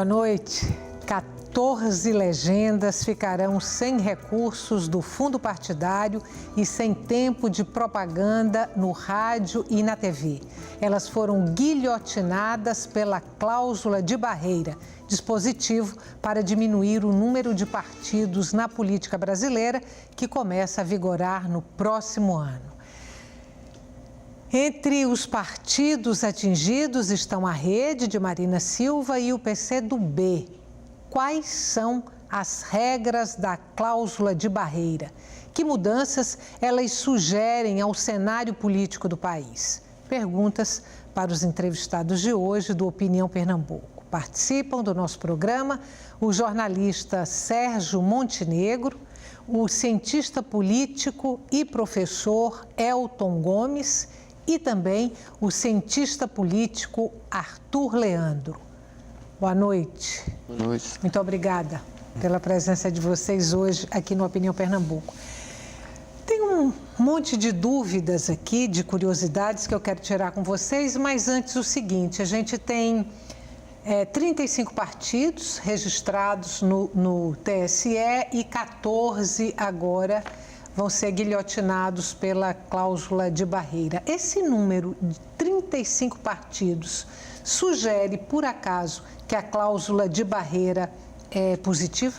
Boa noite. 14 legendas ficarão sem recursos do fundo partidário e sem tempo de propaganda no rádio e na TV. Elas foram guilhotinadas pela cláusula de barreira, dispositivo para diminuir o número de partidos na política brasileira, que começa a vigorar no próximo ano. Entre os partidos atingidos estão a Rede de Marina Silva e o PCdoB. Quais são as regras da cláusula de barreira? Que mudanças elas sugerem ao cenário político do país? Perguntas para os entrevistados de hoje do Opinião Pernambuco. Participam do nosso programa o jornalista Sérgio Montenegro, o cientista político e professor Elton Gomes e também o cientista político Arthur Leandro. Boa noite. Boa noite. Muito obrigada pela presença de vocês hoje aqui no Opinião Pernambuco. Tem um monte de dúvidas aqui, de curiosidades que eu quero tirar com vocês, mas antes o seguinte, a gente tem 35 partidos registrados no TSE e 14 agora vão ser guilhotinados pela cláusula de barreira. Esse número de 35 partidos sugere, por acaso, que a cláusula de barreira é positiva?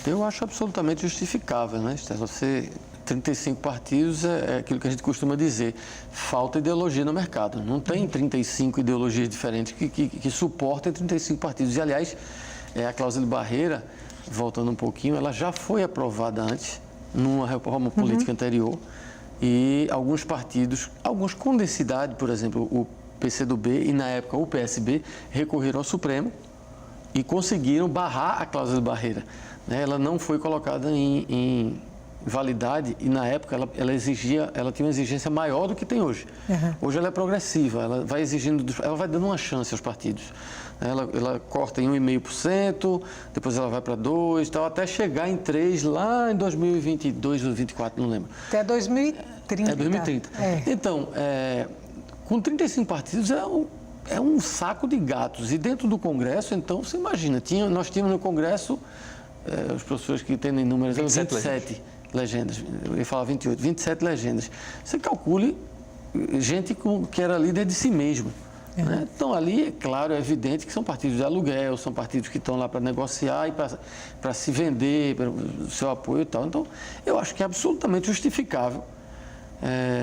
Eu acho absolutamente justificável, né, Esther? 35 partidos é aquilo que a gente costuma dizer, falta ideologia no mercado. Não tem 35 ideologias diferentes que suportem 35 partidos. E, aliás, a cláusula de barreira, voltando um pouquinho, ela já foi aprovada antes, numa reforma política anterior, e alguns partidos, alguns com densidade, por exemplo, o PCdoB e, na época, o PSB, recorreram ao Supremo e conseguiram barrar a cláusula de barreira. Ela não foi colocada em validade e, na época, ela tinha uma exigência maior do que tem hoje. Hoje ela é progressiva, ela vai dando uma chance aos partidos. Ela corta em 1,5%, depois ela vai para 2%, até chegar em 3% lá em 2022 ou 2024, não lembro. Até 2030. 2030. Então, com 35 partidos é um saco de gatos. E dentro do Congresso, então, você imagina, nós tínhamos no Congresso, os professores que entendem números, 27 legendas. Eu ia falar 28, 27 legendas. Você calcule gente que era líder de si mesmo. Né? Então, ali, é claro, é evidente que são partidos de aluguel, são partidos que estão lá para negociar e para se vender, para o seu apoio e tal. Então, eu acho que é absolutamente justificável.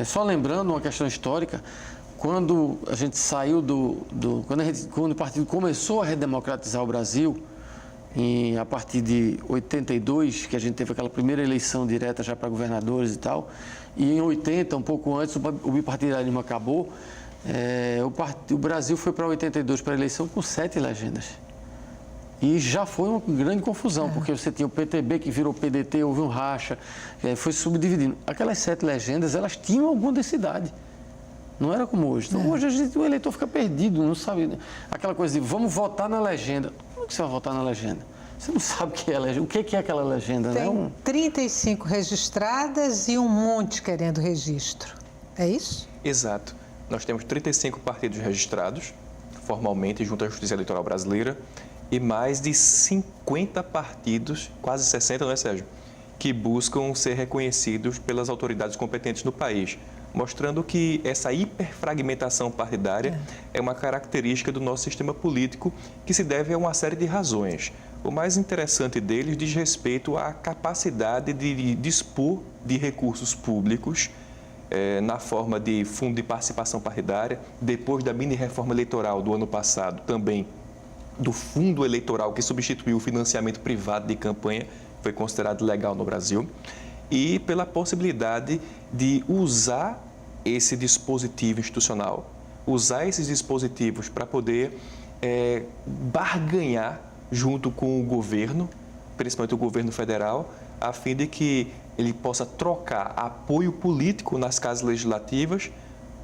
Só lembrando uma questão histórica, quando a gente saiu quando o partido começou a redemocratizar o Brasil, a partir de 82, que a gente teve aquela primeira eleição direta já para governadores e tal, e em 80, um pouco antes, o bipartidarismo acabou, o Brasil foi para 82 para a eleição com 7 legendas. E já foi uma grande confusão, porque você tinha o PTB que virou PDT, houve um racha, foi subdividindo. Aquelas 7 legendas, elas tinham alguma densidade. Não era como hoje. Então, hoje o eleitor fica perdido, não sabe. Aquela coisa de vamos votar na legenda. Como é que você vai votar na legenda? Você não sabe o que é a legenda. O que é aquela legenda? Tem 35 registradas e um monte querendo registro. É isso? Exato. Nós temos 35 partidos registrados, formalmente, junto à Justiça Eleitoral Brasileira, e mais de 50 partidos, quase 60, não é, Sérgio? Que buscam ser reconhecidos pelas autoridades competentes no país, mostrando que essa hiperfragmentação partidária é uma característica do nosso sistema político que se deve a uma série de razões. O mais interessante deles diz respeito à capacidade de dispor de recursos públicos na forma de fundo de participação partidária, depois da mini-reforma eleitoral do ano passado, também do fundo eleitoral que substituiu o financiamento privado de campanha, foi considerado legal no Brasil, e pela possibilidade de usar esse dispositivo institucional, usar esses dispositivos para poder barganhar junto com o governo, principalmente o governo federal, a fim de que ele possa trocar apoio político nas casas legislativas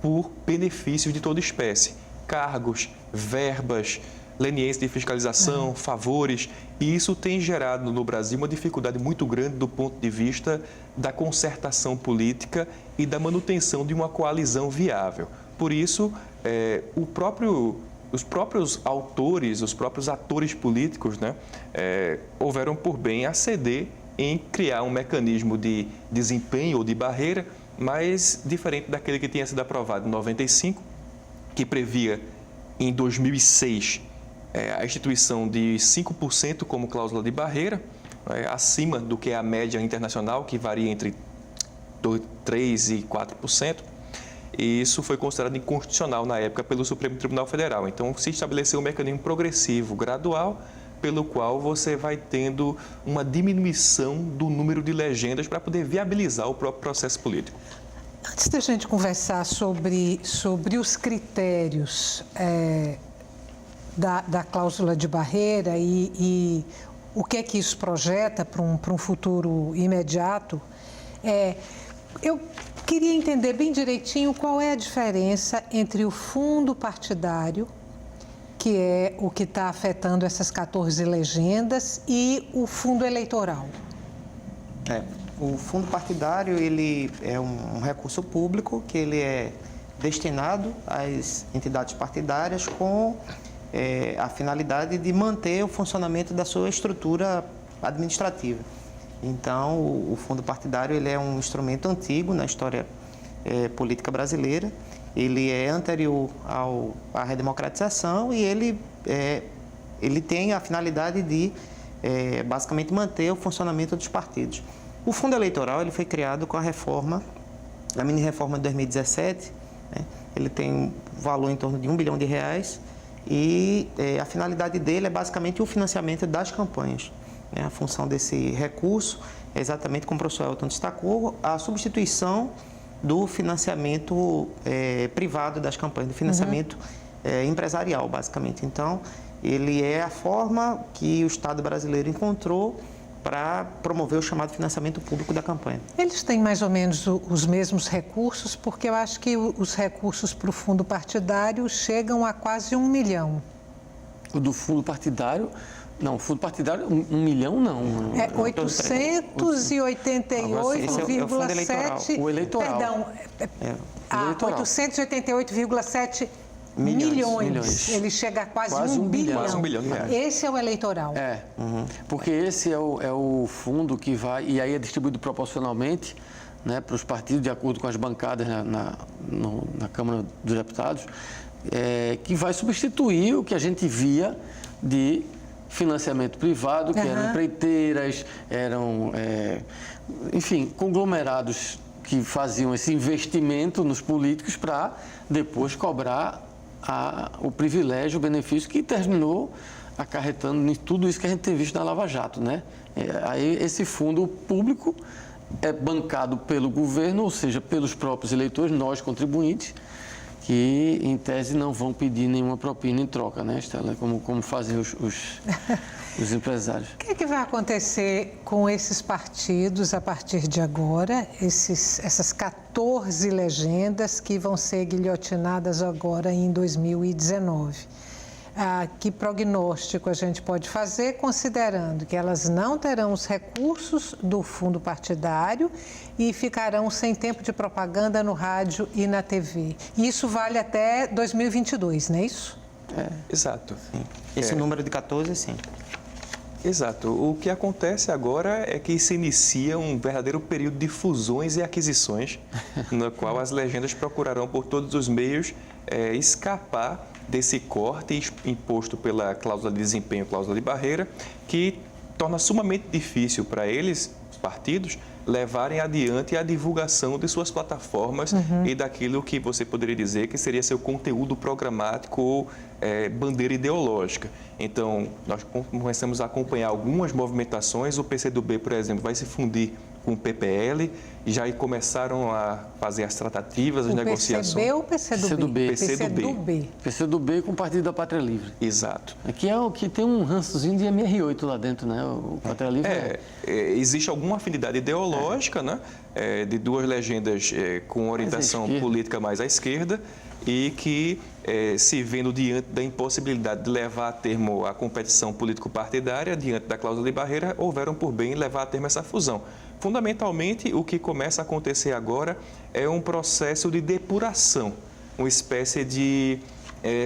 por benefícios de toda espécie, cargos, verbas, leniência de fiscalização, favores, e isso tem gerado no Brasil uma dificuldade muito grande do ponto de vista da concertação política e da manutenção de uma coalizão viável. Por isso, o próprio os próprios autores, os próprios atores políticos, né, houveram por bem aceder em criar um mecanismo de desempenho ou de barreira, mas diferente daquele que tinha sido aprovado em 95, que previa em 2006 a instituição de 5% como cláusula de barreira, acima do que é a média internacional, que varia entre 3% e 4%. E isso foi considerado inconstitucional na época pelo Supremo Tribunal Federal. Então, se estabeleceu um mecanismo progressivo, gradual, pelo qual você vai tendo uma diminuição do número de legendas para poder viabilizar o próprio processo político. Antes da gente conversar sobre os critérios da cláusula de barreira e o que é que isso projeta para um futuro imediato, eu queria entender bem direitinho qual é a diferença entre o fundo partidário, que é o que está afetando essas 14 legendas, e o fundo eleitoral. O fundo partidário, ele é um recurso público que ele é destinado às entidades partidárias com a finalidade de manter o funcionamento da sua estrutura administrativa. Então, o fundo partidário ele é um instrumento antigo na história política brasileira. Ele é anterior à redemocratização e ele tem a finalidade de, basicamente, manter o funcionamento dos partidos. O fundo eleitoral ele foi criado com a mini-reforma de 2017, né? Ele tem um valor em torno de R$1 bilhão e a finalidade dele é basicamente o financiamento das campanhas. A função desse recurso é exatamente como o professor Elton destacou, a substituição do financiamento privado das campanhas, do financiamento empresarial, basicamente. Então, ele é a forma que o Estado brasileiro encontrou para promover o chamado financiamento público da campanha. Eles têm mais ou menos os mesmos recursos, porque eu acho que os recursos para o fundo partidário chegam a quase R$1 milhão. O do fundo partidário... Não, fundo partidário, 1 milhão não. É 888,7... O eleitoral. Perdão, 888,7 milhões. Ele chega a quase 1 bilhão. Quase R$1 bilhão. Esse é o eleitoral. Porque esse é o fundo que vai, e aí é distribuído proporcionalmente, né, para os partidos, de acordo com as bancadas na Câmara dos Deputados, que vai substituir o que a gente via de financiamento privado, que eram empreiteiras, eram, enfim, conglomerados que faziam esse investimento nos políticos para depois cobrar o privilégio, o benefício que terminou acarretando em tudo isso que a gente tem visto na Lava Jato, né? Aí esse fundo público é bancado pelo governo, ou seja, pelos próprios eleitores, nós contribuintes, que, em tese, não vão pedir nenhuma propina em troca, né, Estela? Como fazem os empresários. O que vai acontecer com esses partidos a partir de agora, essas 14 legendas que vão ser guilhotinadas agora em 2019? Que prognóstico a gente pode fazer, considerando que elas não terão os recursos do fundo partidário e ficarão sem tempo de propaganda no rádio e na TV. E isso vale até 2022, não é isso? Exato. Sim. Esse número de 14, sim. Exato. O que acontece agora é que se inicia um verdadeiro período de fusões e aquisições, no qual as legendas procurarão por todos os meios escapar desse corte imposto pela cláusula de desempenho, cláusula de barreira, que torna sumamente difícil para eles, os partidos, levarem adiante a divulgação de suas plataformas e daquilo que você poderia dizer que seria seu conteúdo programático ou bandeira ideológica. Então, nós começamos a acompanhar algumas movimentações. O PCdoB, por exemplo, vai se fundir com o PPL e já começaram a fazer as tratativas, as negociações. O PCB ou o PCdoB? PCdoB. PCdoB com o Partido da Pátria Livre. Exato. Aqui é o que tem um rançozinho de MR8 lá dentro, né? O Pátria Livre existe alguma afinidade ideológica, né? De duas legendas com orientação política mais à esquerda e que, se vendo diante da impossibilidade de levar a termo a competição político-partidária, diante da cláusula de barreira, houveram por bem levar a termo essa fusão. Fundamentalmente, o que começa a acontecer agora é um processo de depuração, uma espécie de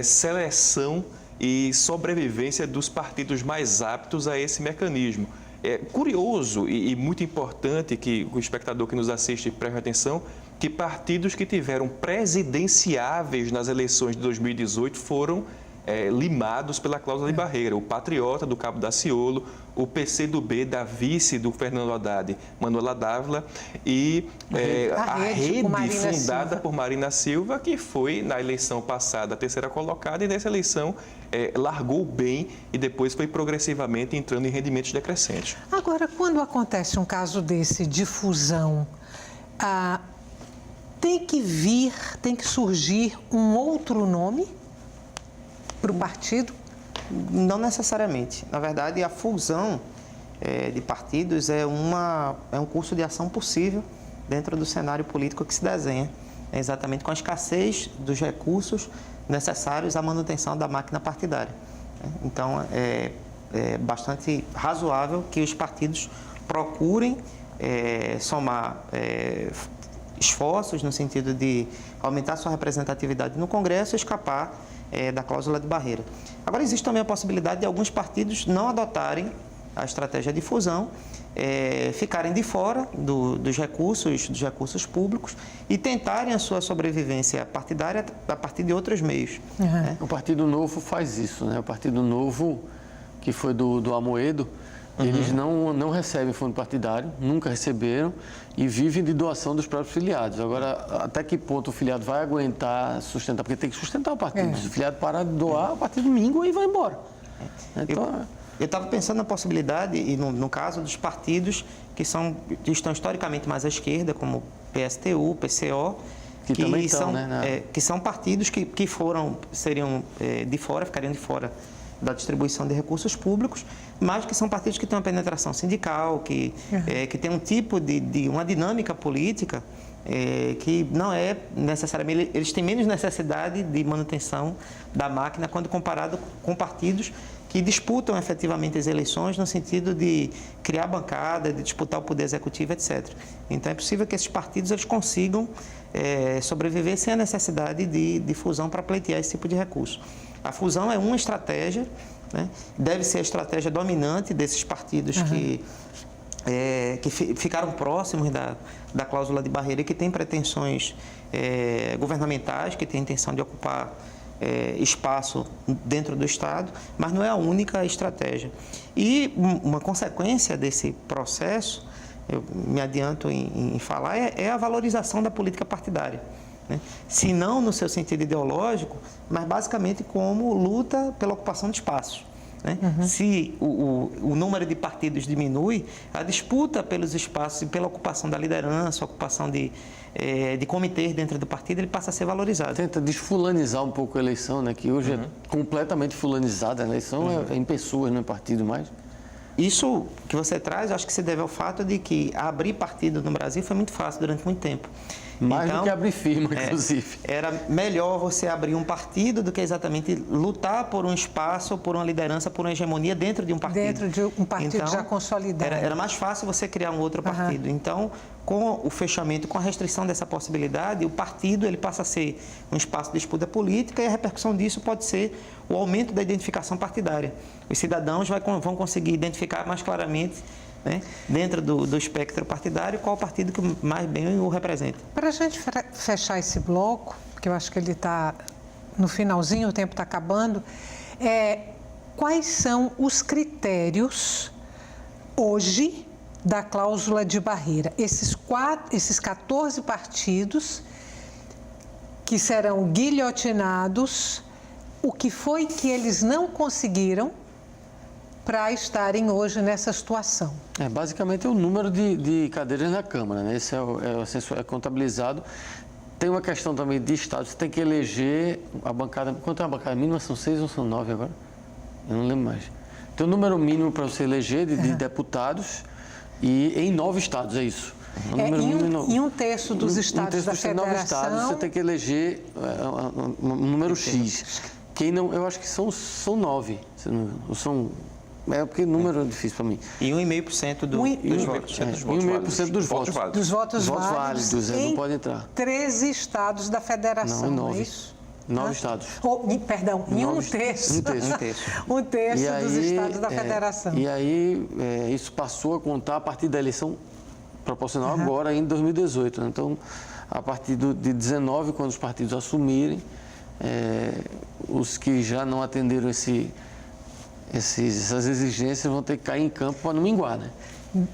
seleção e sobrevivência dos partidos mais aptos a esse mecanismo. É curioso e muito importante que o espectador que nos assiste preste atenção que partidos que tiveram presidenciáveis nas eleições de 2018 foram limados pela cláusula de barreira. O Patriota, do Cabo Daciolo, o PCdoB, da vice do Fernando Haddad, Manuela Dávila, e a rede fundada por Marina Silva, que foi, na eleição passada, a terceira colocada, e nessa eleição largou bem e depois foi progressivamente entrando em rendimentos decrescentes. Agora, quando acontece um caso desse de fusão, tem que surgir um outro nome para o partido? Não necessariamente. Na verdade, a fusão de partidos é um curso de ação possível dentro do cenário político que se desenha, exatamente com a escassez dos recursos necessários à manutenção da máquina partidária. Então, é bastante razoável que os partidos procurem somar esforços no sentido de aumentar sua representatividade no Congresso e escapar da cláusula de barreira. Agora, existe também a possibilidade de alguns partidos não adotarem a estratégia de fusão, ficarem de fora dos recursos públicos e tentarem a sua sobrevivência partidária a partir de outros meios. Uhum. O Partido Novo faz isso, né? O Partido Novo, que foi do Amoedo, eles não recebem fundo partidário, nunca receberam e vivem de doação dos próprios filiados. Agora, até que ponto o filiado vai aguentar sustentar? Porque tem que sustentar o partido. Se o filiado parar de doar, o partido mingue e vai embora. Então, eu estava pensando na possibilidade, e no caso dos partidos que estão historicamente mais à esquerda, como PSTU, PCO, que são partidos que ficariam de fora da distribuição de recursos públicos, mas que são partidos que têm uma penetração sindical, que têm um tipo de uma dinâmica política que não é necessariamente... Eles têm menos necessidade de manutenção da máquina quando comparado com partidos que disputam efetivamente as eleições no sentido de criar bancada, de disputar o poder executivo, etc. Então, é possível que esses partidos eles consigam sobreviver sem a necessidade de fusão para pleitear esse tipo de recurso. A fusão é uma estratégia, né? Deve ser a estratégia dominante desses partidos que ficaram próximos da cláusula de barreira e que têm pretensões governamentais, que têm intenção de ocupar espaço dentro do Estado, mas não é a única estratégia. E uma consequência desse processo, eu me adianto em falar, é a valorização da política partidária. Né? Se não no seu sentido ideológico, mas basicamente como luta pela ocupação de espaços. Né? Se o número de partidos diminui, a disputa pelos espaços e pela ocupação da liderança, a ocupação de comitês dentro do partido, ele passa a ser valorizado. Tenta desfulanizar um pouco a eleição, né? Que hoje é completamente fulanizada. A eleição é em pessoas, não é partido mais. Isso que você traz, eu acho que se deve ao fato de que abrir partido no Brasil foi muito fácil durante muito tempo. Mais do que abrir firma, inclusive. Era melhor você abrir um partido do que exatamente lutar por um espaço, por uma liderança, por uma hegemonia dentro de um partido. Dentro de um partido então, já consolidado. Era mais fácil você criar um outro partido. Então, com o fechamento, com a restrição dessa possibilidade, o partido ele passa a ser um espaço de disputa política e a repercussão disso pode ser o aumento da identificação partidária. Os cidadãos vão conseguir identificar mais claramente, né, dentro do espectro partidário, qual o partido que mais bem o representa. Para a gente fechar esse bloco, que eu acho que ele está no finalzinho, o tempo está acabando, quais são os critérios hoje da cláusula de barreira? Esses 14 partidos que serão guilhotinados, o que foi que eles não conseguiram para estarem hoje nessa situação? Basicamente é o número de cadeiras na Câmara, né? Esse é contabilizado. Tem uma questão também de Estado, você tem que eleger a bancada... Quanto é a bancada mínima? São 6 ou são 9 agora? Eu não lembro mais. Tem um número mínimo para você eleger de deputados e em 9 estados, é isso. Em um terço dos estados da federação... 9 estados, você tem que eleger um número X. Eu acho que são 9, são... porque número é difícil para mim. E 1,5% dos votos. 1,5% dos votos. Dos votos válidos não pode entrar. 13 estados da federação, não, 9. É isso? 9 estados. Perdão, em um terço. Um terço. Um terço. Um terço E dos aí, estados da federação. E aí, isso passou a contar a partir da eleição proporcional agora, em 2018. Né? Então, a partir de 19, quando os partidos assumirem, os que já não atenderam essas exigências vão ter que cair em campo para não minguar, né?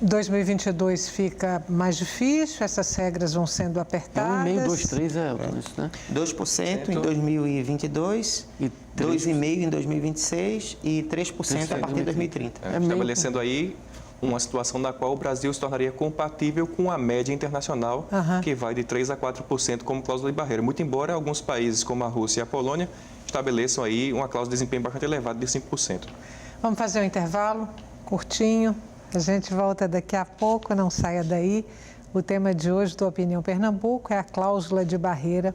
2022 fica mais difícil, essas regras vão sendo apertadas. 1,5%, 2%, 3% isso, né? 2% em 2022, E 2,5% em 2026 e 3% a partir de 2030. Estabelecendo aí uma situação na qual o Brasil se tornaria compatível com a média internacional, que vai de 3% a 4% como cláusula de barreira. Muito embora alguns países, como a Rússia e a Polônia, estabeleçam aí uma cláusula de desempenho bastante elevada de 5%. Vamos fazer um intervalo curtinho. A gente volta daqui a pouco, não saia daí. O tema de hoje do Opinião Pernambuco é a cláusula de barreira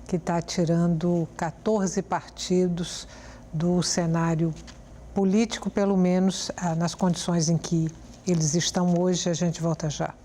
que está tirando 14 partidos do cenário político, pelo menos nas condições em que eles estão hoje. A gente volta já.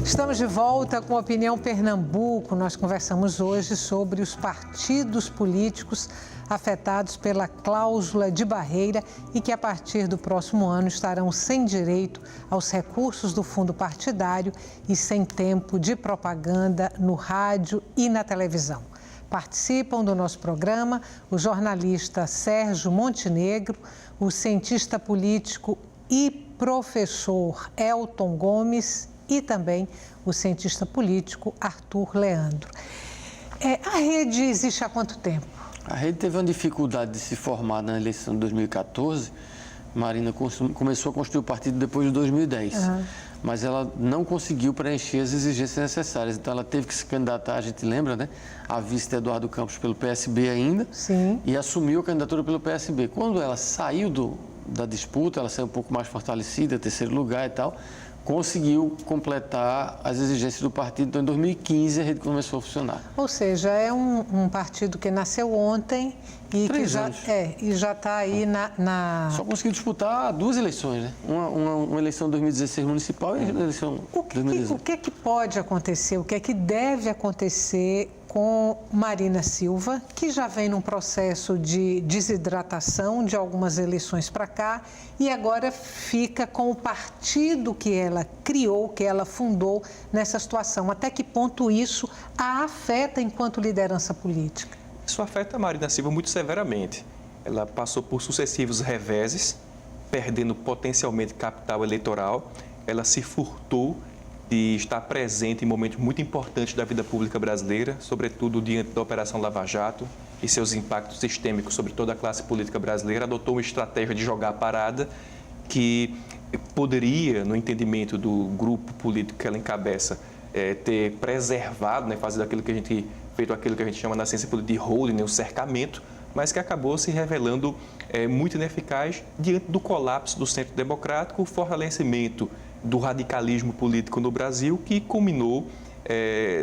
Estamos de volta com a Opinião Pernambuco. Nós conversamos hoje sobre os partidos políticos afetados pela cláusula de barreira e que, a partir do próximo ano, estarão sem direito aos recursos do fundo partidário e sem tempo de propaganda no rádio e na televisão. Participam do nosso programa o jornalista Sérgio Montenegro, o cientista político e professor Elton Gomes e também o cientista político Arthur Leandro. A rede existe há quanto tempo? A rede teve uma dificuldade de se formar na eleição de 2014. Marina começou a construir o partido depois de 2010, mas ela não conseguiu preencher as exigências necessárias. Então, ela teve que se candidatar, a gente lembra, né? A vice de Eduardo Campos pelo PSB ainda. Sim. E assumiu a candidatura pelo PSB. Quando ela saiu da disputa, ela saiu um pouco mais fortalecida, terceiro lugar e tal, conseguiu completar as exigências do partido. Então, em 2015, a rede começou a funcionar. Ou seja, é um partido que nasceu ontem e que já está aí na... Só conseguiu disputar 2 eleições, né? Uma eleição em 2016 municipal e uma eleição em 2018. O que é que pode acontecer, o que é que deve acontecer com Marina Silva, que já vem num processo de desidratação de algumas eleições para cá e agora fica com o partido que ela criou, que ela fundou nessa situação? Até que ponto isso a afeta enquanto liderança política? Isso afeta a Marina Silva muito severamente. Ela passou por sucessivos reveses, perdendo potencialmente capital eleitoral. Ela se furtou de estar presente em momentos muito importantes da vida pública brasileira, sobretudo diante da Operação Lava Jato e seus impactos sistêmicos sobre toda a classe política brasileira. Adotou uma estratégia de jogar parada que poderia, no entendimento do grupo político que ela encabeça, ter preservado, né, feito aquilo que a gente chama na ciência política de holding, o cercamento, mas que acabou se revelando muito ineficaz diante do colapso do centro democrático, o fortalecimento do radicalismo político no Brasil, que culminou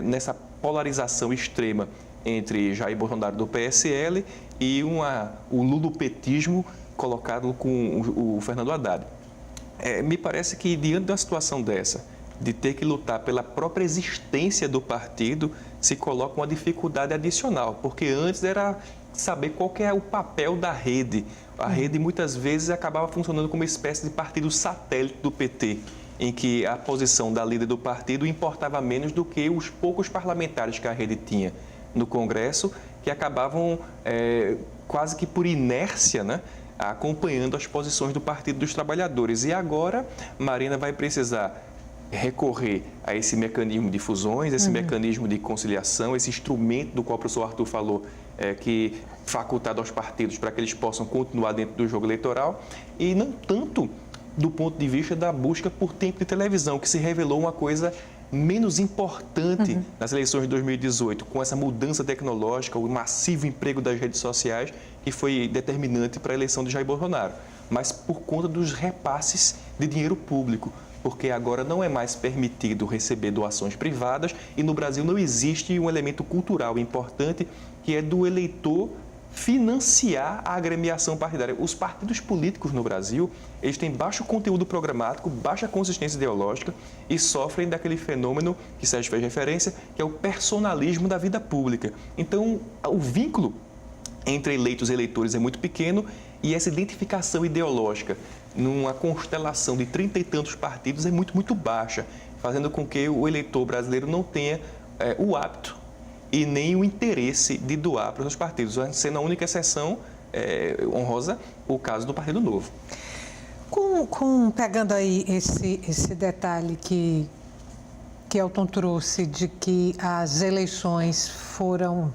nessa polarização extrema entre Jair Bolsonaro do PSL e o lulopetismo colocado com o Fernando Haddad. Me parece que, diante de uma situação dessa, de ter que lutar pela própria existência do partido, se coloca uma dificuldade adicional, porque antes era saber qual que é o papel da rede. A rede, muitas vezes, acabava funcionando como uma espécie de partido satélite do PT, em que a posição da líder do partido importava menos do que os poucos parlamentares que a rede tinha no Congresso, que acabavam quase que por inércia, né, acompanhando as posições do Partido dos Trabalhadores. E agora, Marina vai precisar recorrer a esse mecanismo de fusões, esse mecanismo de conciliação, esse instrumento do qual o professor Arthur falou, que facultado aos partidos para que eles possam continuar dentro do jogo eleitoral, e não tanto do ponto de vista da busca por tempo de televisão, que se revelou uma coisa menos importante nas eleições de 2018, com essa mudança tecnológica, o massivo emprego das redes sociais, que foi determinante para a eleição de Jair Bolsonaro, mas por conta dos repasses de dinheiro público. porque agora não é mais permitido receber doações privadas e no Brasil não existe um elemento cultural importante que é do eleitor financiar a agremiação partidária. Os partidos políticos no Brasil, eles têm baixo conteúdo programático, baixa consistência ideológica e sofrem daquele fenômeno que Sérgio fez referência, que é o personalismo da vida pública. Então, o vínculo entre eleitos e eleitores é muito pequeno e essa identificação ideológica numa constelação de 30 e tantos partidos é muito baixa, fazendo com que o eleitor brasileiro não tenha o hábito e nem o interesse de doar para os partidos, sendo a única exceção honrosa o caso do Partido Novo. Pegando aí esse detalhe que Elton trouxe de que as eleições foram,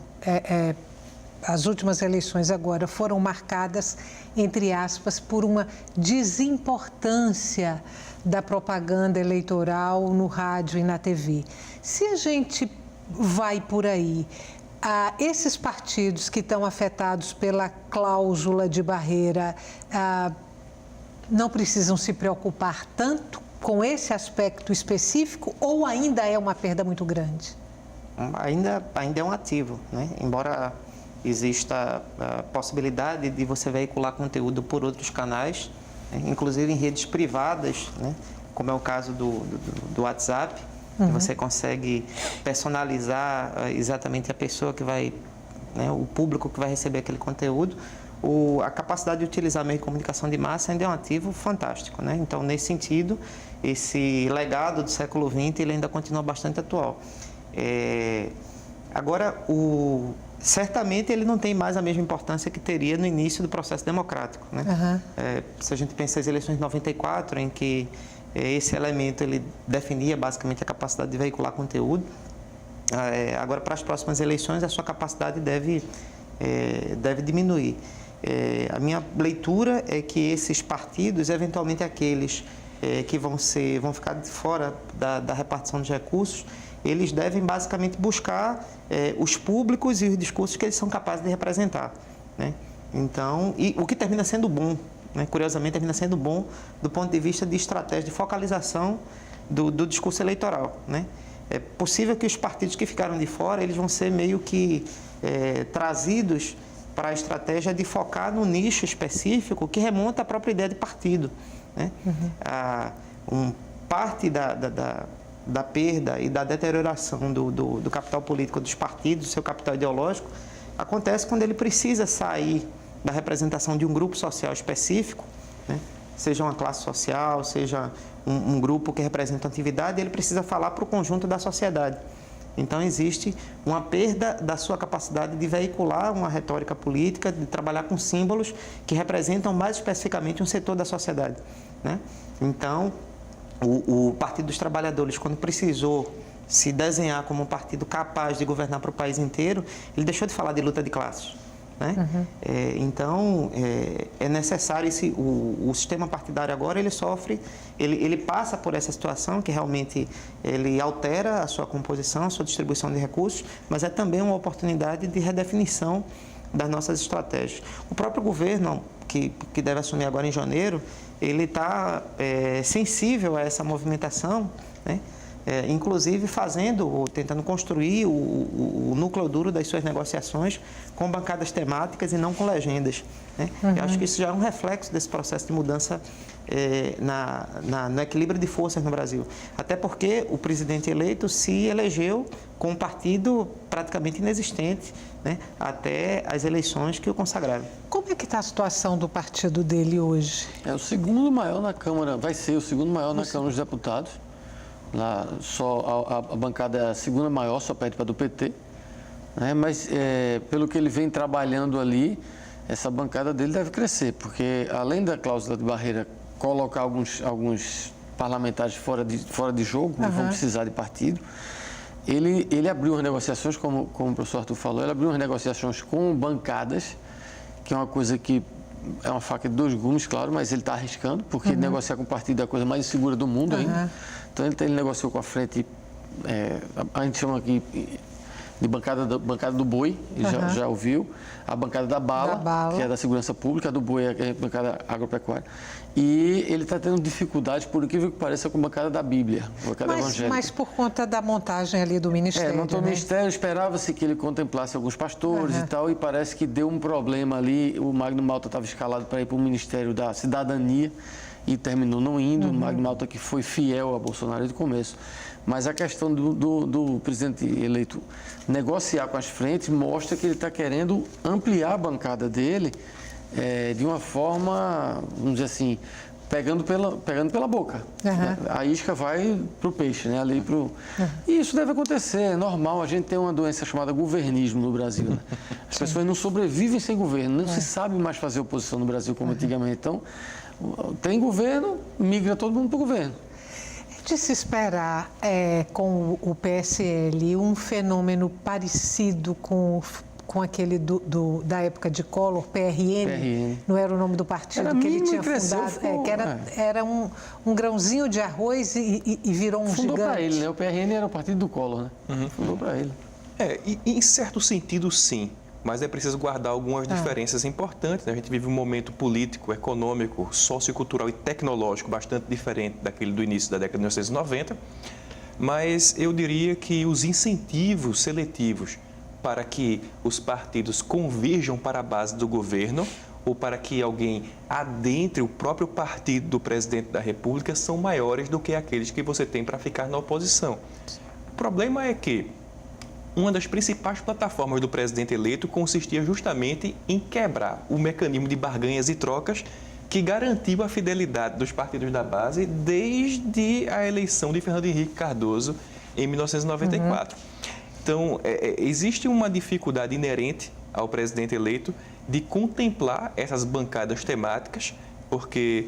as últimas eleições agora foram marcadas, entre aspas, por uma desimportância da propaganda eleitoral no rádio e na TV. Se a gente vai por aí, esses partidos que estão afetados pela cláusula de barreira não precisam se preocupar tanto com esse aspecto específico ou ainda é uma perda muito grande? Ainda é um ativo, né? Embora exista a possibilidade de você veicular conteúdo por outros canais, né? Inclusive em redes privadas, né? Como é o caso do WhatsApp, que você consegue personalizar exatamente a pessoa que vai, né, o público que vai receber aquele conteúdo. A capacidade de utilizar meio de comunicação de massa ainda é um ativo fantástico, né? Então, nesse sentido, esse legado do século XX ele ainda continua bastante atual. Agora, certamente ele não tem mais a mesma importância que teria no início do processo democrático, né? Se a gente pensa nas eleições de 94, em que esse elemento ele definia basicamente a capacidade de veicular conteúdo. Agora, para as próximas eleições, a sua capacidade deve diminuir. A minha leitura é que esses partidos, eventualmente aqueles que vão ficar de fora da repartição dos recursos, eles devem basicamente buscar os públicos e os discursos que eles são capazes de representar, né? Então, e o que termina sendo bom, né? Curiosamente, termina sendo bom do ponto de vista de estratégia de focalização do discurso eleitoral, né? É possível que os partidos que ficaram de fora, eles vão ser meio que trazidos para a estratégia de focar no nicho específico que remonta à própria ideia de partido, né? Parte da perda e da deterioração do capital político dos partidos, do seu capital ideológico, acontece quando ele precisa sair da representação de um grupo social específico, né? Seja uma classe social, seja um grupo que representa uma atividade, ele precisa falar para o conjunto da sociedade. Então, existe uma perda da sua capacidade de veicular uma retórica política, de trabalhar com símbolos que representam mais especificamente um setor da sociedade, né? Então, o Partido dos Trabalhadores, quando precisou se desenhar como um partido capaz de governar para o país inteiro, ele deixou de falar de luta de classes, né? Então, é necessário o sistema partidário agora ele passa por essa situação que realmente ele altera a sua composição, a sua distribuição de recursos, mas é também uma oportunidade de redefinição das nossas estratégias. O próprio governo, que deve assumir agora em janeiro, ele está sensível a essa movimentação, né? Inclusive tentando construir o núcleo duro das suas negociações com bancadas temáticas e não com legendas, né? Eu acho que isso já é um reflexo desse processo de mudança no equilíbrio de forças no Brasil. Até porque o presidente eleito se elegeu com um partido praticamente inexistente, né, até as eleições que o consagraram. Como é que está a situação do partido dele hoje? É o segundo maior na Câmara, vai ser o segundo maior na Câmara dos Deputados. Lá só a bancada é a segunda maior, só perde para a do PT, né? Mas pelo que ele vem trabalhando ali, essa bancada dele deve crescer, porque além da cláusula de barreira colocar alguns parlamentares fora de jogo, não vão precisar de partido, ele abriu as negociações, como o professor Arthur falou, ele abriu as negociações com bancadas, que é uma coisa que é uma faca de dois gumes, claro, mas ele está arriscando, porque negociar com partido é a coisa mais insegura do mundo ainda. Então, ele negociou com a frente, a gente chama aqui de bancada do Boi, já ouviu, a bancada da Bala, que é da Segurança Pública, a do Boi é a bancada agropecuária. E ele está tendo dificuldade, por incrível que pareça, com a bancada da Bíblia, a bancada evangélica. Mas por conta da montagem ali do Ministério, montou o Ministério, esperava-se que ele contemplasse alguns pastores e tal, e parece que deu um problema ali. O Magno Malta estava escalado para ir para o Ministério da Cidadania e terminou não indo. O Magno Malta, que foi fiel a Bolsonaro desde o começo. Mas a questão do presidente eleito negociar com as frentes mostra que ele está querendo ampliar a bancada dele de uma forma, vamos dizer assim, pegando pela boca. Né? A isca vai para o peixe, né? Ali pro... E isso deve acontecer, é normal. A gente tem uma doença chamada governismo no Brasil. Né? As pessoas não sobrevivem sem governo, não se sabe mais fazer oposição no Brasil como antigamente. Então, tem governo, migra todo mundo para o governo. De se esperar com o PSL um fenômeno parecido com aquele da época de Collor, PRN, não era o nome do partido que ele tinha fundado, era um grãozinho de arroz e virou um fundou gigante. Para ele, né? O PRN era o partido do Collor, né? Fundou para ele. E em certo sentido, sim. Mas é preciso guardar algumas diferenças importantes. Né? A gente vive um momento político, econômico, sociocultural e tecnológico bastante diferente daquele do início da década de 1990. Mas eu diria que os incentivos seletivos para que os partidos convirjam para a base do governo ou para que alguém adentre o próprio partido do presidente da República são maiores do que aqueles que você tem para ficar na oposição. O problema é que uma das principais plataformas do presidente eleito consistia justamente em quebrar o mecanismo de barganhas e trocas que garantiu a fidelidade dos partidos da base desde a eleição de Fernando Henrique Cardoso em 1994. Então, existe uma dificuldade inerente ao presidente eleito de contemplar essas bancadas temáticas, porque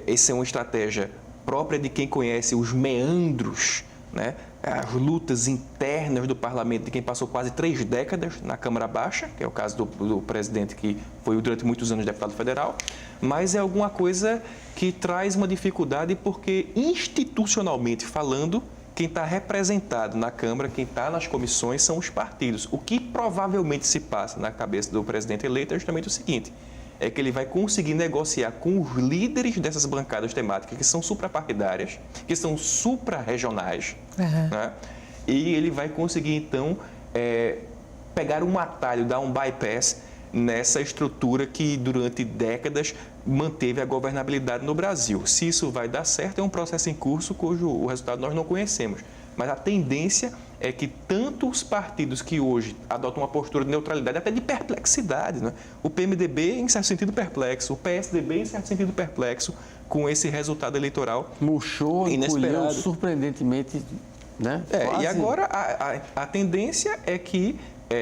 essa é uma estratégia própria de quem conhece os meandros, né? As lutas internas do parlamento de quem passou quase 3 décadas na Câmara Baixa, que é o caso do presidente que foi durante muitos anos deputado federal, mas é alguma coisa que traz uma dificuldade porque institucionalmente falando, quem está representado na Câmara, quem está nas comissões são os partidos. O que provavelmente se passa na cabeça do presidente eleito é justamente o seguinte, é que ele vai conseguir negociar com os líderes dessas bancadas temáticas, que são suprapartidárias, que são suprarregionais, né? E ele vai conseguir, então, pegar um atalho, dar um bypass nessa estrutura que, durante décadas, manteve a governabilidade no Brasil. Se isso vai dar certo, é um processo em curso cujo o resultado nós não conhecemos. Mas a tendência é que tanto os partidos que hoje adotam uma postura de neutralidade, até de perplexidade, né? O PMDB, em certo sentido, perplexo, o PSDB, em certo sentido, perplexo com esse resultado eleitoral murchou, encolheu surpreendentemente, né? E agora a tendência é que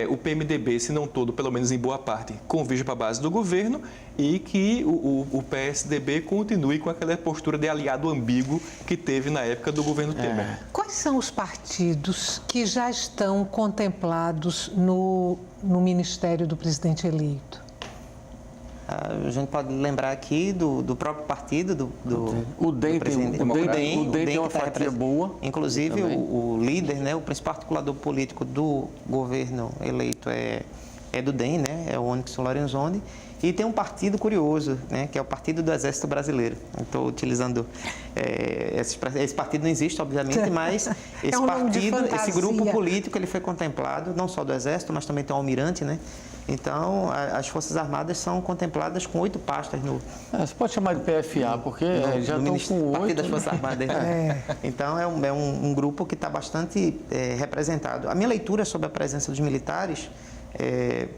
o PMDB, se não todo, pelo menos em boa parte, convirja para a base do governo e que o PSDB continue com aquela postura de aliado ambíguo que teve na época do governo Temer. Quais são os partidos que já estão contemplados no Ministério do presidente eleito? A gente pode lembrar aqui do próprio partido o DEM tem uma fatia boa. Inclusive, o líder, né, o principal articulador político do governo eleito é do DEM, né, é o Onyx Lorenzoni. E tem um partido curioso, né, que é o Partido do Exército Brasileiro. Estou utilizando... esse partido não existe, obviamente, mas esse partido, esse grupo político, ele foi contemplado, não só do Exército, mas também tem o Almirante, né? Então, as Forças Armadas são contempladas com 8 pastas no... Você pode chamar de PFA, porque já estão com 8. Partido das Forças Armadas. Então, é um grupo que está bastante representado. A minha leitura sobre a presença dos militares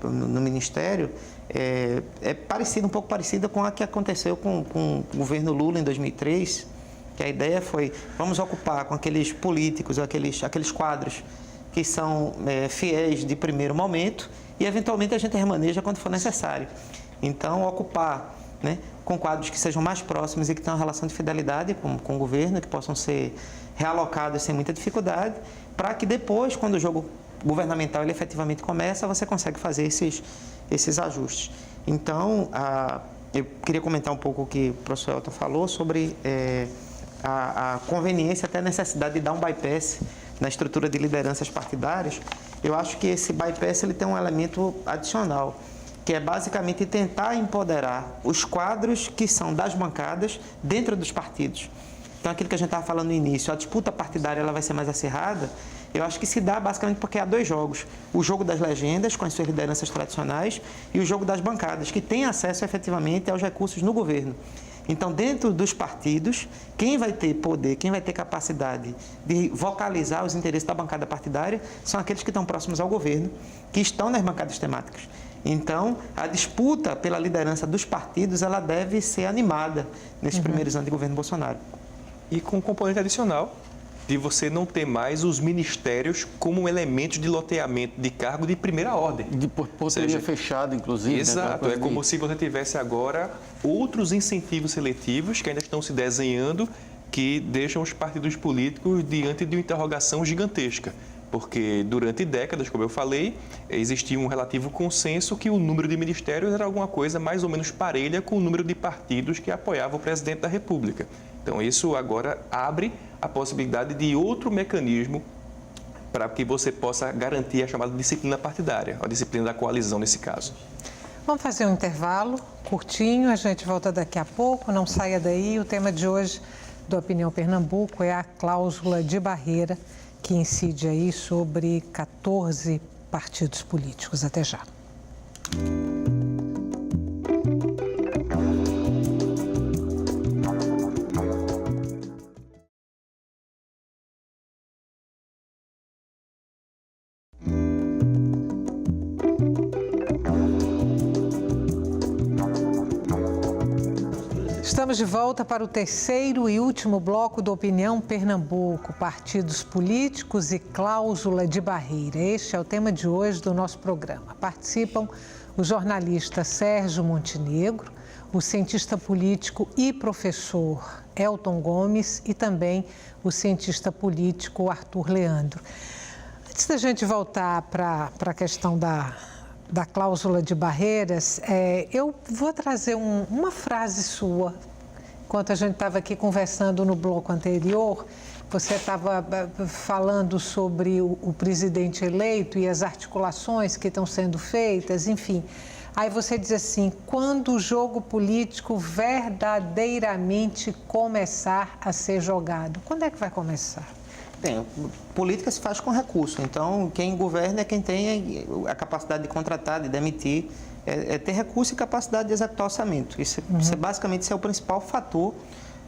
no Ministério é um pouco parecida com a que aconteceu com o governo Lula em 2003, que a ideia foi, vamos ocupar com aqueles políticos, aqueles quadros que são fiéis de primeiro momento e, eventualmente, a gente remaneja quando for necessário. Então, ocupar, né, com quadros que sejam mais próximos e que tenham uma relação de fidelidade com o governo, que possam ser realocados sem muita dificuldade, para que depois, quando o jogo governamental ele efetivamente começa, você consegue fazer esses ajustes. Então, eu queria comentar um pouco o que o professor Elton falou sobre a conveniência, até a necessidade de dar um bypass na estrutura de lideranças partidárias eu acho que esse bypass ele tem um elemento adicional, que é basicamente tentar empoderar os quadros que são das bancadas dentro dos partidos. Então, aquilo que a gente estava falando no início, a disputa partidária ela vai ser mais acirrada, eu acho que se dá basicamente porque há dois jogos. O jogo das legendas, com as suas lideranças tradicionais, e o jogo das bancadas, que têm acesso efetivamente aos recursos no governo. Então, dentro dos partidos, quem vai ter poder, quem vai ter capacidade de vocalizar os interesses da bancada partidária são aqueles que estão próximos ao governo, que estão nas bancadas temáticas. Então, a disputa pela liderança dos partidos, ela deve ser animada nesses primeiros anos de governo Bolsonaro. E com um componente adicional de você não ter mais os ministérios como elementos de loteamento de cargo de primeira ordem. De portaria fechada, inclusive. Exato, é como se você tivesse agora outros incentivos seletivos que ainda estão se desenhando, que deixam os partidos políticos diante de uma interrogação gigantesca. Porque durante décadas, como eu falei, existia um relativo consenso que o número de ministérios era alguma coisa mais ou menos parelha com o número de partidos que apoiavam o presidente da República. Então, isso agora abre a possibilidade de outro mecanismo para que você possa garantir a chamada disciplina partidária, a disciplina da coalizão nesse caso. Vamos fazer um intervalo curtinho, a gente volta daqui a pouco, não saia daí. O tema de hoje do Opinião Pernambuco é a cláusula de barreira, que incide aí sobre 14 partidos políticos. Até já. Estamos de volta para o terceiro e último bloco do Opinião Pernambuco, partidos políticos e cláusula de barreira. Este é o tema de hoje do nosso programa. Participam o jornalista Sérgio Montenegro, o cientista político e professor Elton Gomes e também o cientista político Arthur Leandro. Antes da gente voltar para a questão da cláusula de barreiras, eu vou trazer uma frase sua. Enquanto a gente estava aqui conversando no bloco anterior, você estava falando sobre o presidente eleito e as articulações que estão sendo feitas, enfim. Aí você diz assim, quando o jogo político verdadeiramente começar a ser jogado, quando é que vai começar? Bem, política se faz com recurso, então quem governa é quem tem a capacidade de contratar, de demitir, é ter recurso e capacidade de executar orçamento. Isso basicamente é o principal fator,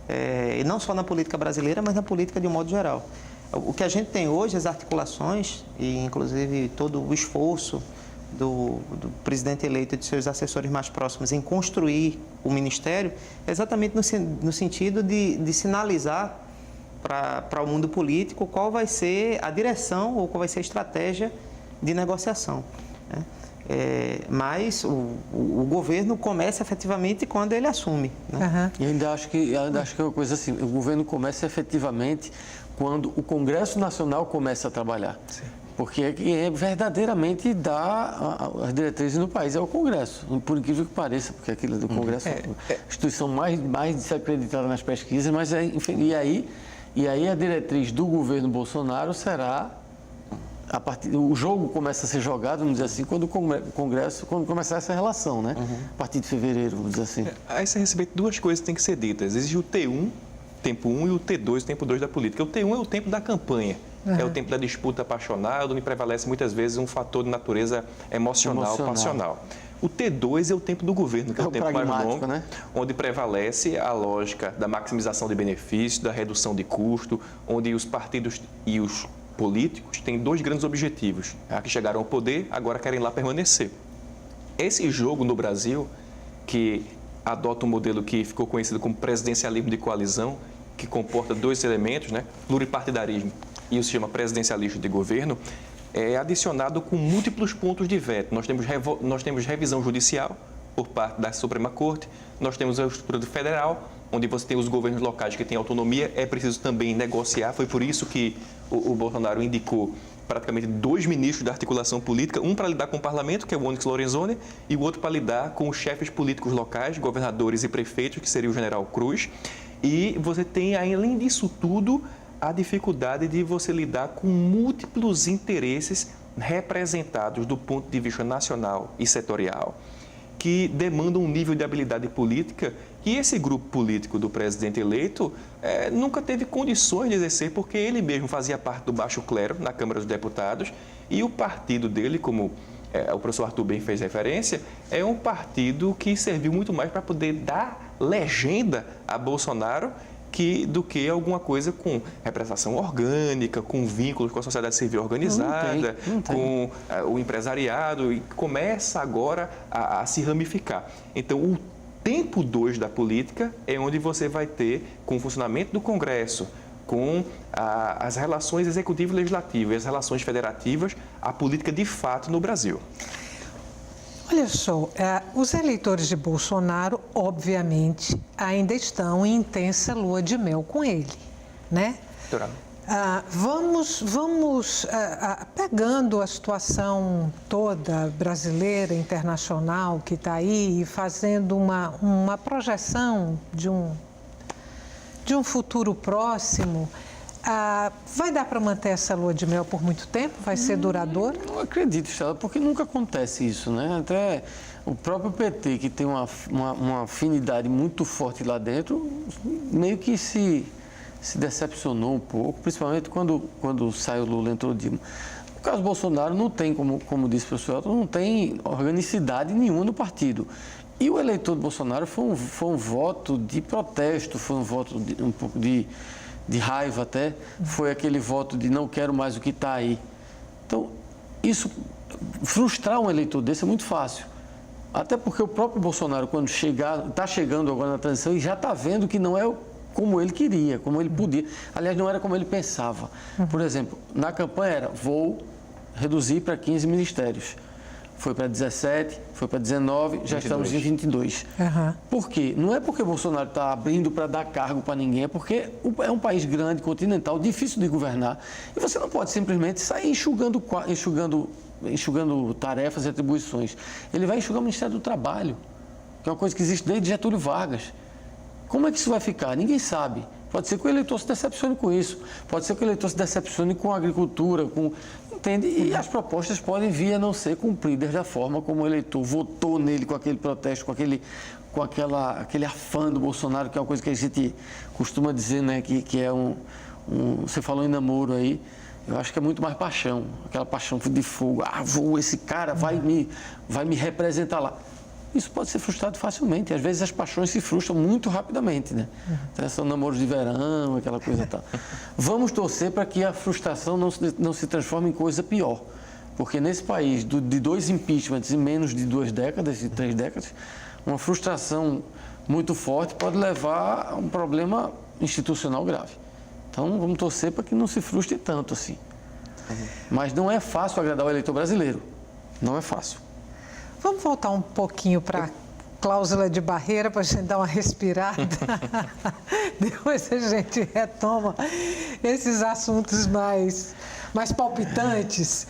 e não só na política brasileira, mas na política de um modo geral. O que a gente tem hoje, as articulações, e inclusive todo o esforço do presidente eleito e de seus assessores mais próximos em construir o ministério, é exatamente no sentido de sinalizar para o mundo político qual vai ser a direção ou qual vai ser a estratégia de negociação, né? Mas o governo começa efetivamente quando ele assume, né? E ainda acho que é uma coisa assim, o governo começa efetivamente quando o Congresso Nacional começa a trabalhar. Sim. Porque verdadeiramente dá as diretrizes no país, é o Congresso, por incrível que pareça, porque aquilo do Congresso é a instituição mais desacreditada nas pesquisas, mas e aí a diretriz do governo Bolsonaro será, o jogo começa a ser jogado, vamos dizer assim, quando o Congresso, quando começar essa relação, né? A partir de fevereiro, vamos dizer assim. A esse respeito, duas coisas têm que ser ditas. Existe o T1, tempo 1, e o T2, tempo 2 da política. O T1 é o tempo da campanha. É o tempo da disputa passional, onde prevalece muitas vezes um fator de natureza emocional. Passional. O T2 é o tempo do governo, que é o tempo mais longo, né? Onde prevalece a lógica da maximização de benefícios, da redução de custo, onde os partidos e os políticos têm dois grandes objetivos. Que chegaram ao poder, agora querem lá permanecer. Esse jogo no Brasil, que adota um modelo que ficou conhecido como presidencialismo de coalizão, que comporta dois elementos, né? Pluripartidarismo e o sistema presidencialista de governo, é adicionado com múltiplos pontos de veto. Nós temos revisão judicial por parte da Suprema Corte, nós temos a estrutura federal, onde você tem os governos locais que têm autonomia, é preciso também negociar. Foi por isso que o Bolsonaro indicou praticamente 2 ministros da articulação política, um para lidar com o parlamento, que é o Onyx Lorenzoni, e o outro para lidar com os chefes políticos locais, governadores e prefeitos, que seria o general Cruz. E você tem, além disso tudo, a dificuldade de você lidar com múltiplos interesses representados do ponto de vista nacional e setorial, que demandam um nível de habilidade política que esse grupo político do presidente eleito nunca teve condições de exercer, porque ele mesmo fazia parte do baixo clero na Câmara dos Deputados e o partido dele, como o professor Arthur bem fez referência, é um partido que serviu muito mais para poder dar legenda a Bolsonaro do que alguma coisa com representação orgânica, com vínculos com a sociedade civil organizada, não tem. com o empresariado, e começa agora a se ramificar. Então, o tempo 2 da política é onde você vai ter, com o funcionamento do Congresso, com as relações executivo e legislativo e as relações federativas, a política de fato no Brasil. Olha só, os eleitores de Bolsonaro, obviamente, ainda estão em intensa lua de mel com ele, né? Vamos pegando a situação toda brasileira, internacional que está aí e fazendo uma projeção de um futuro próximo. Vai dar para manter essa lua de mel por muito tempo? Vai ser duradoura? Não acredito, Estela, porque nunca acontece isso, né? Até o próprio PT, que tem uma afinidade muito forte lá dentro, meio que se decepcionou um pouco, principalmente quando saiu o Lula, entrou o Dilma. No caso do Bolsonaro, não tem, como disse o professor Elton, não tem organicidade nenhuma no partido. E o eleitor do Bolsonaro foi um voto de protesto, foi um voto um pouco de raiva até, foi aquele voto de não quero mais o que está aí. Então, frustrar um eleitor desse é muito fácil. Até porque o próprio Bolsonaro, quando está chegando agora na transição, e já está vendo que não é como ele queria, como ele podia. Aliás, não era como ele pensava. Por exemplo, na campanha era, vou reduzir para 15 ministérios. Foi para 17, foi para 19, já 22. Estamos em 22. Uhum. Por quê? Não é porque Bolsonaro está abrindo para dar cargo para ninguém, é porque é um país grande, continental, difícil de governar. E você não pode simplesmente sair enxugando tarefas e atribuições. Ele vai enxugar o Ministério do Trabalho, que é uma coisa que existe desde Getúlio Vargas. Como é que isso vai ficar? Ninguém sabe. Pode ser que o eleitor se decepcione com isso. Pode ser que o eleitor se decepcione com a agricultura, entende? E as propostas podem vir a não ser cumpridas da forma como o eleitor votou nele, com aquele protesto, com aquele afã do Bolsonaro, que é uma coisa que a gente costuma dizer, né? Que é você falou em namoro aí, eu acho que é muito mais paixão, aquela paixão de fogo. Esse cara vai me representar lá. Isso pode ser frustrado facilmente. Às vezes as paixões se frustram muito rapidamente, né? Então, são namoros de verão, aquela coisa e tal. Vamos torcer para que a frustração não se transforme em coisa pior. Porque nesse país, de 2 impeachments em menos de 2 décadas, de 3 décadas, uma frustração muito forte pode levar a um problema institucional grave. Então, vamos torcer para que não se frustre tanto assim. Mas não é fácil agradar o eleitor brasileiro. Não é fácil. Vamos voltar um pouquinho para a cláusula de barreira, para a gente dar uma respirada. Depois a gente retoma esses assuntos mais palpitantes.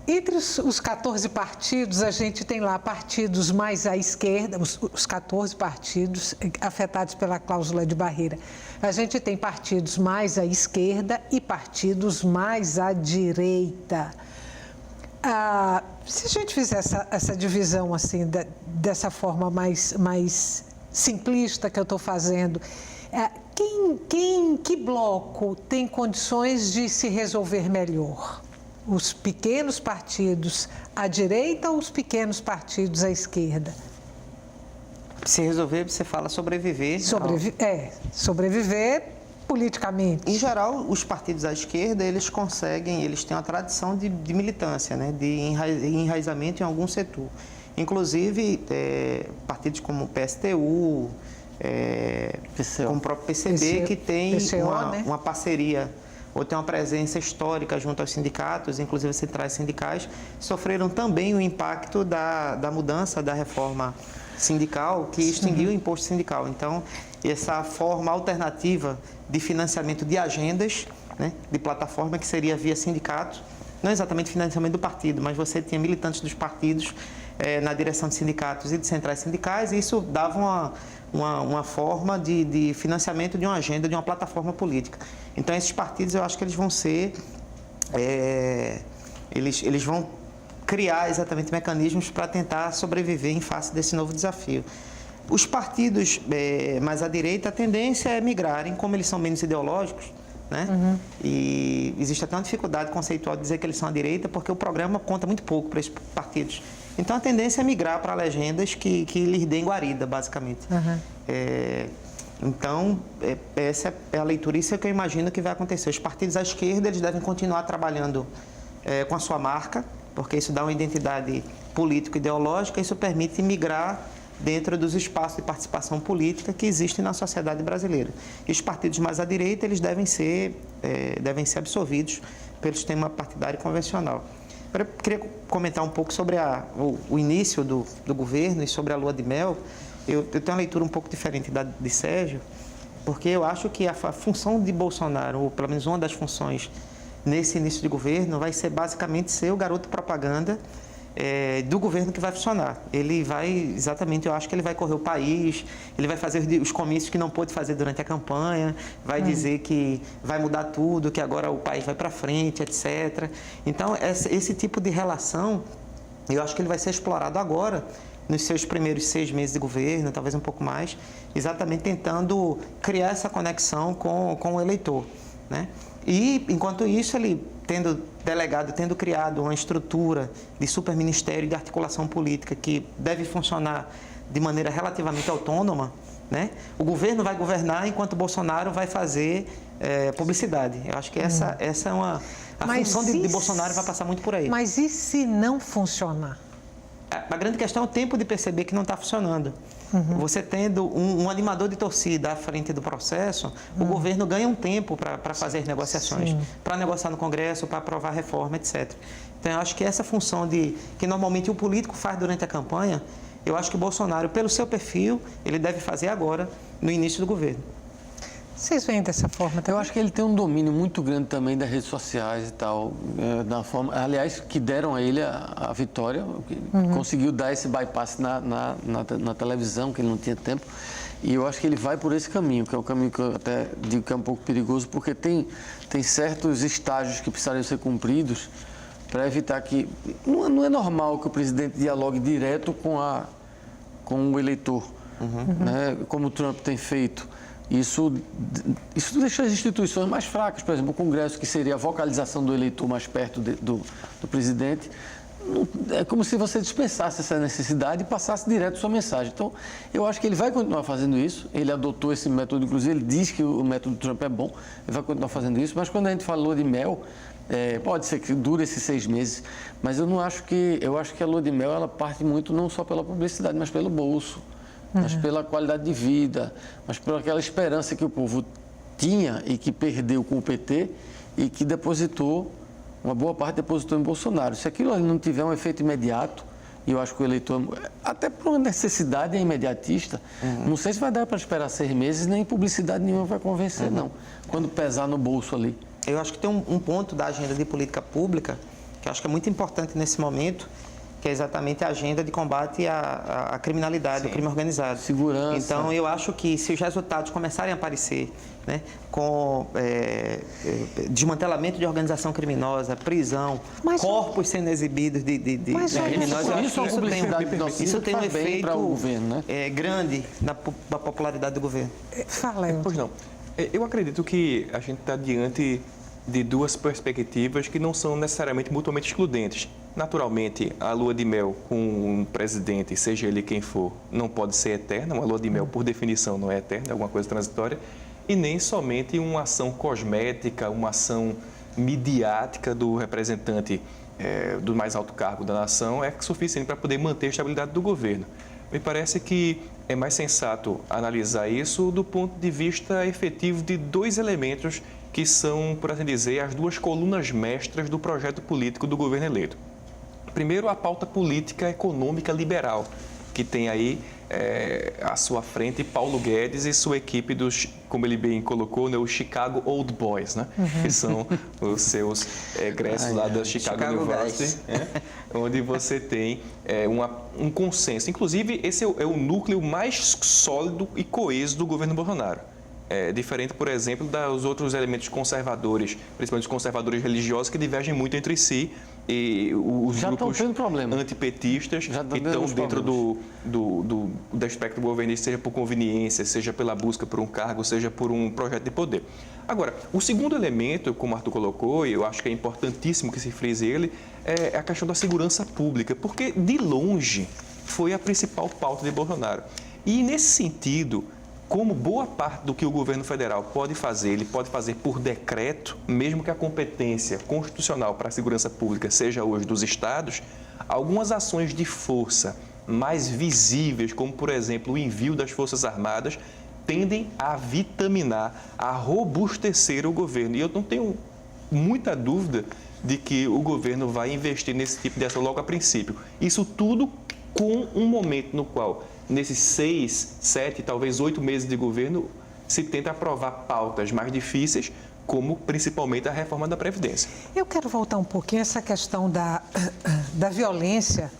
Entre os 14 partidos, a gente tem lá partidos mais à esquerda, os 14 partidos afetados pela cláusula de barreira. A gente tem partidos mais à esquerda e partidos mais à direita. Se a gente fizer essa divisão assim, dessa forma mais simplista que eu estou fazendo, que bloco tem condições de se resolver melhor? Os pequenos partidos à direita ou os pequenos partidos à esquerda? Se resolver, você fala sobreviver. Sobreviver politicamente. Em geral, os partidos à esquerda, eles têm uma tradição de militância, né? De enraizamento em algum setor. Inclusive, partidos como o PSTU, como o próprio PCB, que tem uma parceria, ou tem uma presença histórica junto aos sindicatos, inclusive as centrais sindicais, sofreram também o impacto da mudança da reforma sindical, que extinguiu o imposto sindical. Então, essa forma alternativa de financiamento de agendas, né, de plataforma, que seria via sindicato, não exatamente financiamento do partido, mas você tinha militantes dos partidos na direção de sindicatos e de centrais sindicais, e isso dava uma forma de financiamento de uma agenda, de uma plataforma política. Então, esses partidos, eu acho que eles vão ser eles vão criar exatamente mecanismos para tentar sobreviver em face desse novo desafio. Os partidos mais à direita, a tendência é migrarem, como eles são menos ideológicos, né? E existe até uma dificuldade conceitual de dizer que eles são à direita, porque o programa conta muito pouco para esses partidos. Então, a tendência é migrar para legendas que lhes deem guarida, basicamente. Então, essa é a leitura, isso é o que eu imagino que vai acontecer. Os partidos à esquerda, eles devem continuar trabalhando com a sua marca, porque isso dá uma identidade político-ideológica, isso permite migrar dentro dos espaços de participação política que existem na sociedade brasileira. E os partidos mais à direita, eles devem ser absorvidos pelo sistema partidário convencional. Agora, eu queria comentar um pouco sobre o início do governo e sobre a lua de mel. Eu tenho uma leitura um pouco diferente da de Sérgio, porque eu acho que a função de Bolsonaro, ou pelo menos uma das funções nesse início de governo, vai ser basicamente ser o garoto propaganda do governo que vai funcionar. Ele vai, exatamente, eu acho que ele vai correr o país, ele vai fazer os comícios que não pôde fazer durante a campanha, vai dizer que vai mudar tudo, que agora o país vai para frente, etc. Então, esse tipo de relação, eu acho que ele vai ser explorado agora, nos seus primeiros 6 meses de governo, talvez um pouco mais, exatamente tentando criar essa conexão com o eleitor, né? E, enquanto isso, ele tendo criado uma estrutura de superministério de articulação política que deve funcionar de maneira relativamente autônoma, né? O governo vai governar enquanto o Bolsonaro vai fazer publicidade. Eu acho que essa é uma... A função de Bolsonaro vai passar muito por aí. Mas e se não funcionar? A grande questão é o tempo de perceber que não está funcionando. Você tendo um animador de torcida à frente do processo, o governo ganha um tempo para fazer as negociações, para negociar no Congresso, para aprovar a reforma, etc. Então, eu acho que essa função que normalmente o político faz durante a campanha, eu acho que o Bolsonaro, pelo seu perfil, ele deve fazer agora, no início do governo. Vocês veem dessa forma também? Eu acho que ele tem um domínio muito grande também das redes sociais e tal, da forma, aliás, que deram a ele a vitória, conseguiu dar esse bypass na televisão, que ele não tinha tempo, e eu acho que ele vai por esse caminho, que é o caminho que eu até digo que é um pouco perigoso, porque tem certos estágios que precisariam ser cumpridos para evitar que... Não é normal que o presidente dialogue direto com o eleitor, né, como o Trump tem feito. Isso deixa as instituições mais fracas. Por exemplo, o Congresso, que seria a vocalização do eleitor mais perto do presidente, é como se você dispensasse essa necessidade e passasse direto sua mensagem. Então, eu acho que ele vai continuar fazendo isso. Ele adotou esse método, inclusive, ele diz que o método Trump é bom, ele vai continuar fazendo isso. Mas quando a gente falou de mel, pode ser que dure esses 6 meses, mas eu acho que a lua de mel ela parte muito não só pela publicidade, mas pelo bolso. Mas pela qualidade de vida, mas por aquela esperança que o povo tinha e que perdeu com o PT e que uma boa parte depositou em Bolsonaro. Se aquilo ali não tiver um efeito imediato, e eu acho que o eleitor, até por uma necessidade imediatista, não sei se vai dar para esperar 6 meses, nem publicidade nenhuma vai convencer, não, quando pesar no bolso ali. Eu acho que tem um ponto da agenda de política pública que eu acho que é muito importante nesse momento, que é exatamente a agenda de combate à criminalidade, ao crime organizado. Segurança. Então, eu acho que se os resultados começarem a aparecer, né, com desmantelamento de organização criminosa, prisão, corpos sendo exibidos de criminosos, eu acho que isso tem um efeito governo, né? Grande na popularidade do governo. Fala, Elton. Pois não. Eu acredito que a gente está diante de 2 perspectivas que não são necessariamente mutuamente excludentes. Naturalmente, a lua de mel com um presidente, seja ele quem for, não pode ser eterna. Uma lua de mel, por definição, não é eterna, é alguma coisa transitória. E nem somente uma ação cosmética, uma ação midiática do representante do mais alto cargo da nação é suficiente para poder manter a estabilidade do governo. Me parece que é mais sensato analisar isso do ponto de vista efetivo de 2 elementos que são, por assim dizer, as 2 colunas mestras do projeto político do governo eleito. Primeiro, a pauta política econômica liberal, que tem aí à sua frente Paulo Guedes e sua equipe dos, como ele bem colocou, né, os Chicago Old Boys, né? Que são os seus egressos lá da Chicago University, onde você tem um consenso. Inclusive, esse é o núcleo mais sólido e coeso do governo Bolsonaro. diferente, por exemplo, dos outros elementos conservadores, principalmente os conservadores religiosos, que divergem muito entre si, e os grupos antipetistas que estão dentro do espectro governista, seja por conveniência, seja pela busca por um cargo, seja por um projeto de poder. Agora, o segundo elemento, como o Arthur colocou, e eu acho que é importantíssimo que se frise ele, é a questão da segurança pública, porque de longe foi a principal pauta de Bolsonaro. E nesse sentido, como boa parte do que o governo federal pode fazer, ele pode fazer por decreto, mesmo que a competência constitucional para a segurança pública seja hoje dos estados, algumas ações de força mais visíveis, como, por exemplo, o envio das Forças Armadas, tendem a vitaminar, a robustecer o governo. E eu não tenho muita dúvida de que o governo vai investir nesse tipo de ação logo a princípio. Isso tudo com um momento no qual, nesses 6, 7, talvez 8 meses de governo, se tenta aprovar pautas mais difíceis, como principalmente a reforma da Previdência. Eu quero voltar um pouquinho a essa questão da violência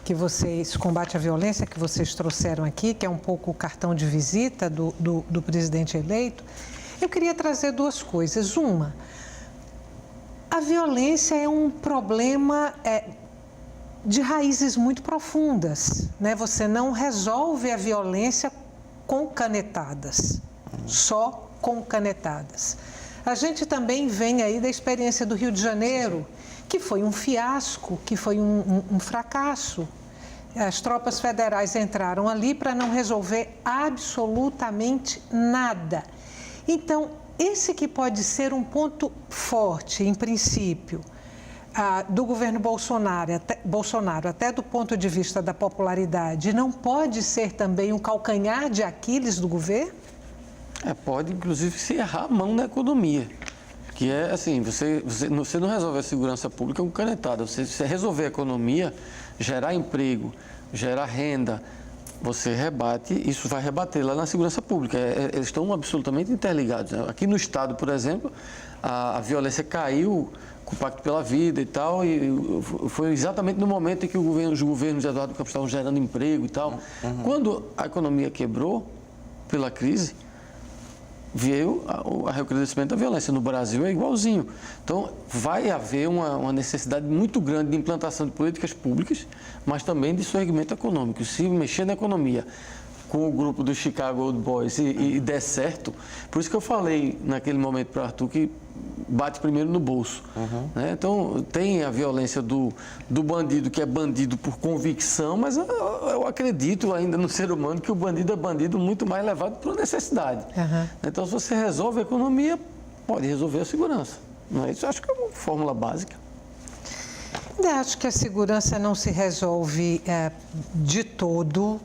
que vocês, combate à violência que vocês trouxeram aqui, que é um pouco o cartão de visita do presidente eleito. Eu queria trazer duas coisas. Uma, a violência é um problema de raízes muito profundas, né? Você não resolve a violência com canetadas, só com canetadas. A gente também vem aí da experiência do Rio de Janeiro, que foi um fiasco, que foi um fracasso. As tropas federais entraram ali para não resolver absolutamente nada. Então, esse que pode ser um ponto forte, em princípio, do governo Bolsonaro, até do ponto de vista da popularidade, não pode ser também um calcanhar de Aquiles do governo? Pode, inclusive, se errar a mão na economia. Que é assim, você não resolve a segurança pública com canetada. Você resolver a economia, gerar emprego, gerar renda, você rebate, isso vai rebater lá na segurança pública. Eles estão absolutamente interligados. Aqui no Estado, por exemplo, a violência caiu com o Pacto pela Vida e tal, e foi exatamente no momento em que os governos de Eduardo Campos estavam gerando emprego e tal. Quando a economia quebrou pela crise, veio o recrudescimento da violência. No Brasil é igualzinho. Então, vai haver uma necessidade muito grande de implantação de políticas públicas, mas também de surgimento econômico. Se mexer na economia com o grupo do Chicago Old Boys e der certo, por isso que eu falei naquele momento para o Arthur que bate primeiro no bolso. Né? Então, tem a violência do bandido, que é bandido por convicção, mas eu acredito ainda no ser humano que o bandido é bandido muito mais levado por necessidade. Então, se você resolve a economia, pode resolver a segurança. Não é isso? Eu acho que é uma fórmula básica. Eu acho que a segurança não se resolve de todo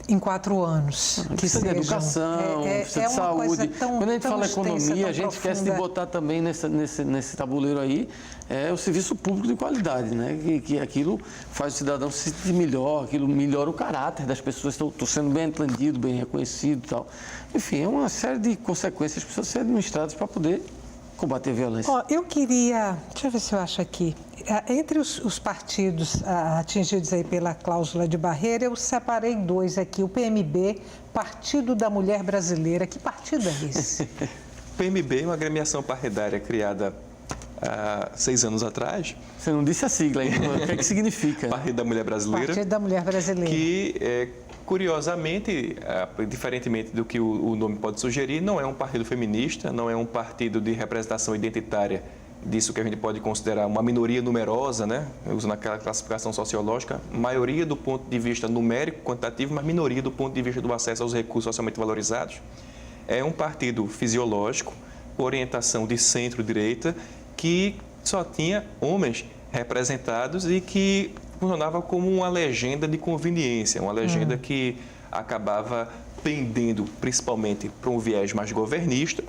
em 4 anos. Precisa de educação, precisa de saúde. Quando a gente fala economia, a gente esquece de botar também nesse tabuleiro aí o serviço público de qualidade, né? Que aquilo faz o cidadão se sentir melhor, aquilo melhora o caráter das pessoas, estão sendo bem atendido, bem reconhecido e tal. Enfim, é uma série de consequências que precisam ser administradas para poder combater a violência. Eu queria, deixa eu ver se eu acho aqui, entre os partidos atingidos aí pela cláusula de barreira, eu separei 2 aqui, o PMB, Partido da Mulher Brasileira. Que partido é esse? O PMB é uma agremiação partidária criada há 6 anos atrás. Você não disse a sigla ainda, o que é que significa? Partido da Mulher Brasileira. Partido da Mulher Brasileira. Que, curiosamente, diferentemente do que o nome pode sugerir, não é um partido feminista, não é um partido de representação identitária disso que a gente pode considerar uma minoria numerosa, né? Usando aquela classificação sociológica, maioria do ponto de vista numérico, quantitativo, mas minoria do ponto de vista do acesso aos recursos socialmente valorizados. É um partido fisiológico, orientação de centro-direita, que só tinha homens representados e que funcionava como uma legenda de conveniência, uma legenda que acabava pendendo principalmente para um viés mais governista,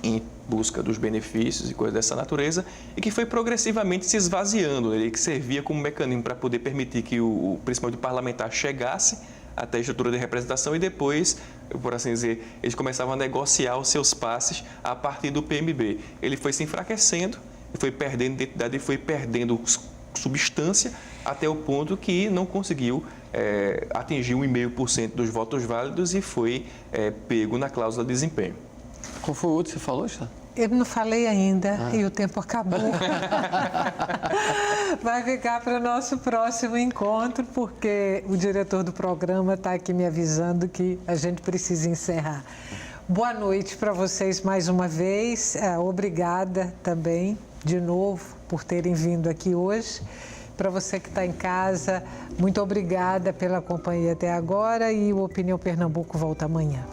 em busca dos benefícios e coisas dessa natureza, e que foi progressivamente se esvaziando, ele que servia como mecanismo para poder permitir que principalmente o parlamentar chegasse até a estrutura de representação e depois, por assim dizer, eles começavam a negociar os seus passes a partir do PMB. Ele foi se enfraquecendo, foi perdendo identidade e foi perdendo substância até o ponto que não conseguiu atingiu 1,5% dos votos válidos e foi pego na cláusula de desempenho. Qual foi o outro que você falou, Esther? Eu não falei ainda e o tempo acabou. Vai ficar para o nosso próximo encontro, porque o diretor do programa está aqui me avisando que a gente precisa encerrar. Boa noite para vocês mais uma vez. Obrigada também, de novo, por terem vindo aqui hoje. Para você que está em casa, muito obrigada pela companhia até agora e o Opinião Pernambuco volta amanhã.